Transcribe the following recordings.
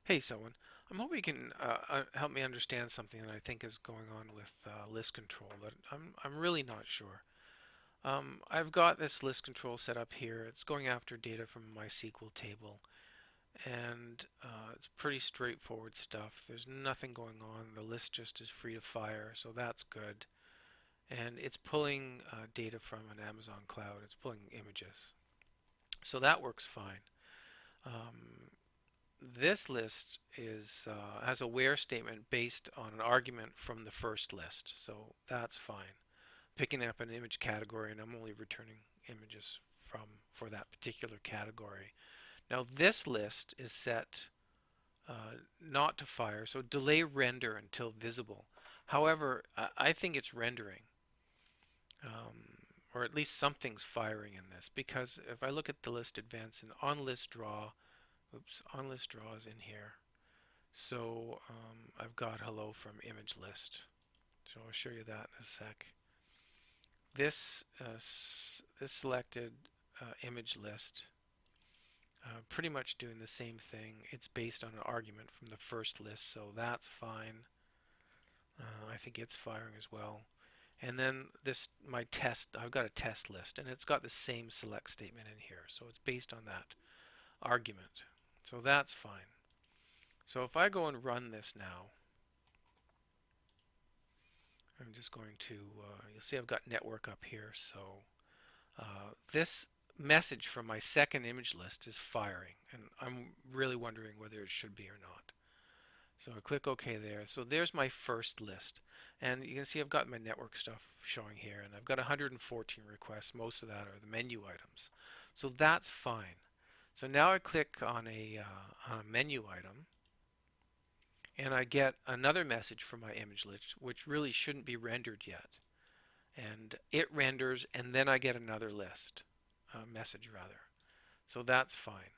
Hey, someone. I'm hoping you can help me understand something that I think is going on with list control, but I'm really not sure. I've got this list control set up here. It's going after data from my MySQL table, and it's pretty straightforward stuff. There's nothing going on. The list just is free to fire, so that's good. And it's pulling data from an Amazon cloud. It's pulling images, so that works fine. Um, This list is has a where statement based on an argument from the first list, so that's fine. Picking up an image category, and I'm only returning images from for that particular category. Now this list is set not to fire, so delay render until visible. However, I think it's rendering, or at least something's firing in this, because if I look at the list advance and on list draw, oops, on list draw is in here. So I've got hello from image list. So I'll show you that in a sec. This selected image list, pretty much doing the same thing. It's based on an argument from the first list, so that's fine. I think it's firing as well. And then this my test. I've got a test list, and it's got the same select statement in here. So it's based on that argument. So that's fine. So if I go and run this now, I'm just going to, you'll see I've got network up here. So this message from my second image list is firing, and I'm really wondering whether it should be or not. So I click OK there. So there's my first list. And you can see I've got my network stuff showing here, and I've got 114 requests. Most of that are the menu items. So that's fine. So now I click on a menu item, and I get another message from my image list, which really shouldn't be rendered yet. And it renders, and then I get another list, message rather. So that's fine.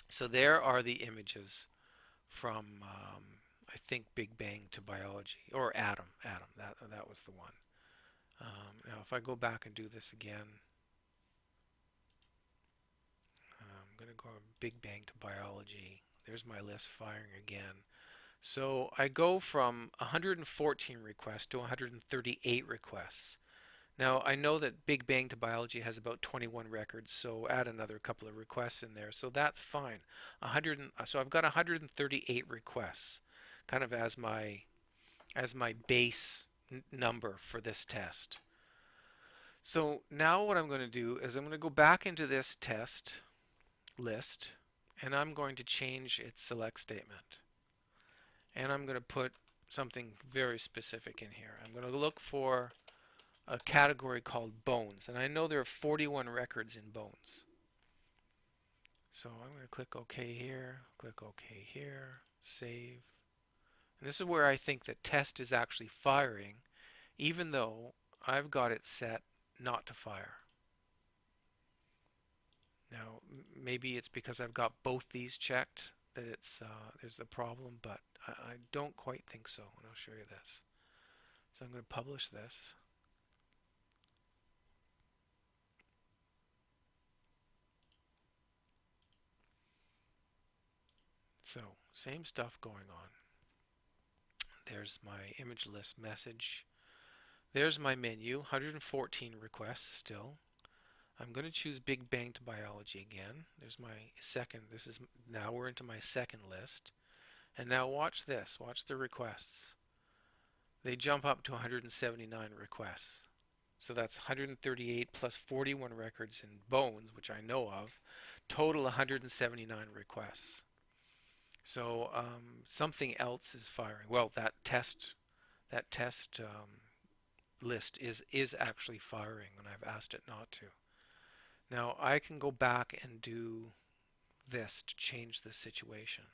So there are the images from I think Big Bang to Biology, or Atom. That was the one. Now if I go back and do this again, I'm going to go Big Bang to Biology. There's my list firing again. So I go from 114 requests to 138 requests. Now, I know that Big Bang to Biology has about 21 records, so add another couple of requests in there. So that's fine. So I've got 138 requests, kind of as my base number for this test. So now what I'm going to do is I'm going to go back into this test list, and I'm going to change its select statement. And I'm going to put something very specific in here. I'm going to look for a category called bones, and I know there are 41 records in bones. So I'm going to click OK here, click OK here, save. And this is where I think that test is actually firing, even though I've got it set not to fire. Now, maybe it's because I've got both these checked that there's a problem, but I don't quite think so, and I'll show you this. So I'm going to publish this. So, same stuff going on. There's my image list message. There's my menu, 114 requests still. I'm going to choose Big Bang to Biology again. There's my second. Now we're into my second list. And now watch this. Watch the requests. They jump up to 179 requests. So that's 138 plus 41 records in bones, which I know of. Total 179 requests. So something else is firing. Well, that test list is actually firing when I've asked it not to. Now I can go back and do this to change the situation.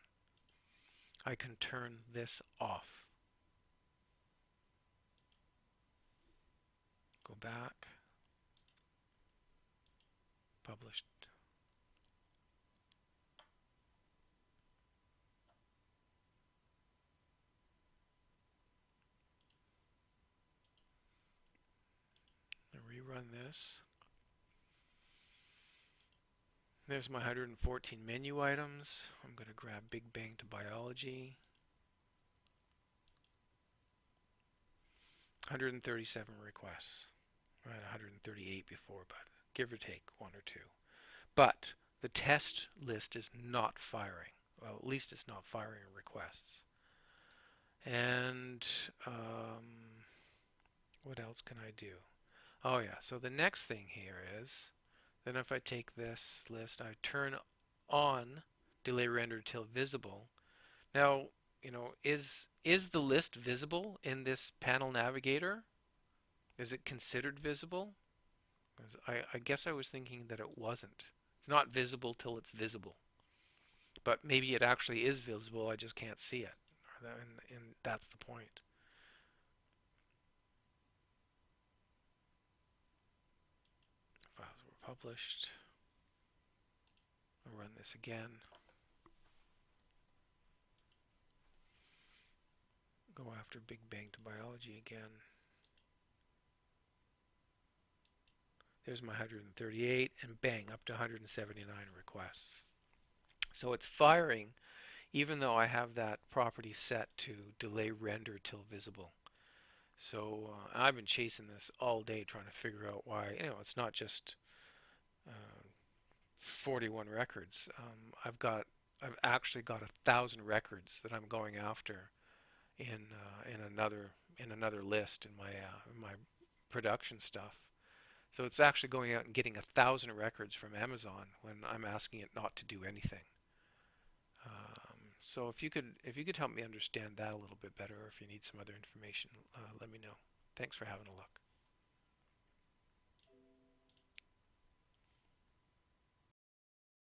I can turn this off. Go back. Published. Rerun this. There's my 114 menu items. I'm going to grab Big Bang to Biology. 137 requests. I had 138 before, but give or take one or two. But the test list is not firing. Well, at least it's not firing requests. And what else can I do? Oh yeah, so the next thing here is, then if I take this list, I turn on delay render till visible. Now, is the list visible in this panel navigator? Is it considered visible? I guess I was thinking that it wasn't. It's not visible till it's visible. But maybe it actually is visible, I just can't see it. And that's the point. Files were published. I'll run this again. Go after Big Bang to Biology again. There's my 138, and bang, up to 179 requests. So it's firing even though I have that property set to delay render till visible. So I've been chasing this all day trying to figure out why, it's not just 41 records. I've actually got 1,000 records that I'm going after in another list in my production stuff. So it's actually going out and getting 1,000 records from Amazon when I'm asking it not to do anything. So if you could help me understand that a little bit better, or if you need some other information, let me know. Thanks for having a look.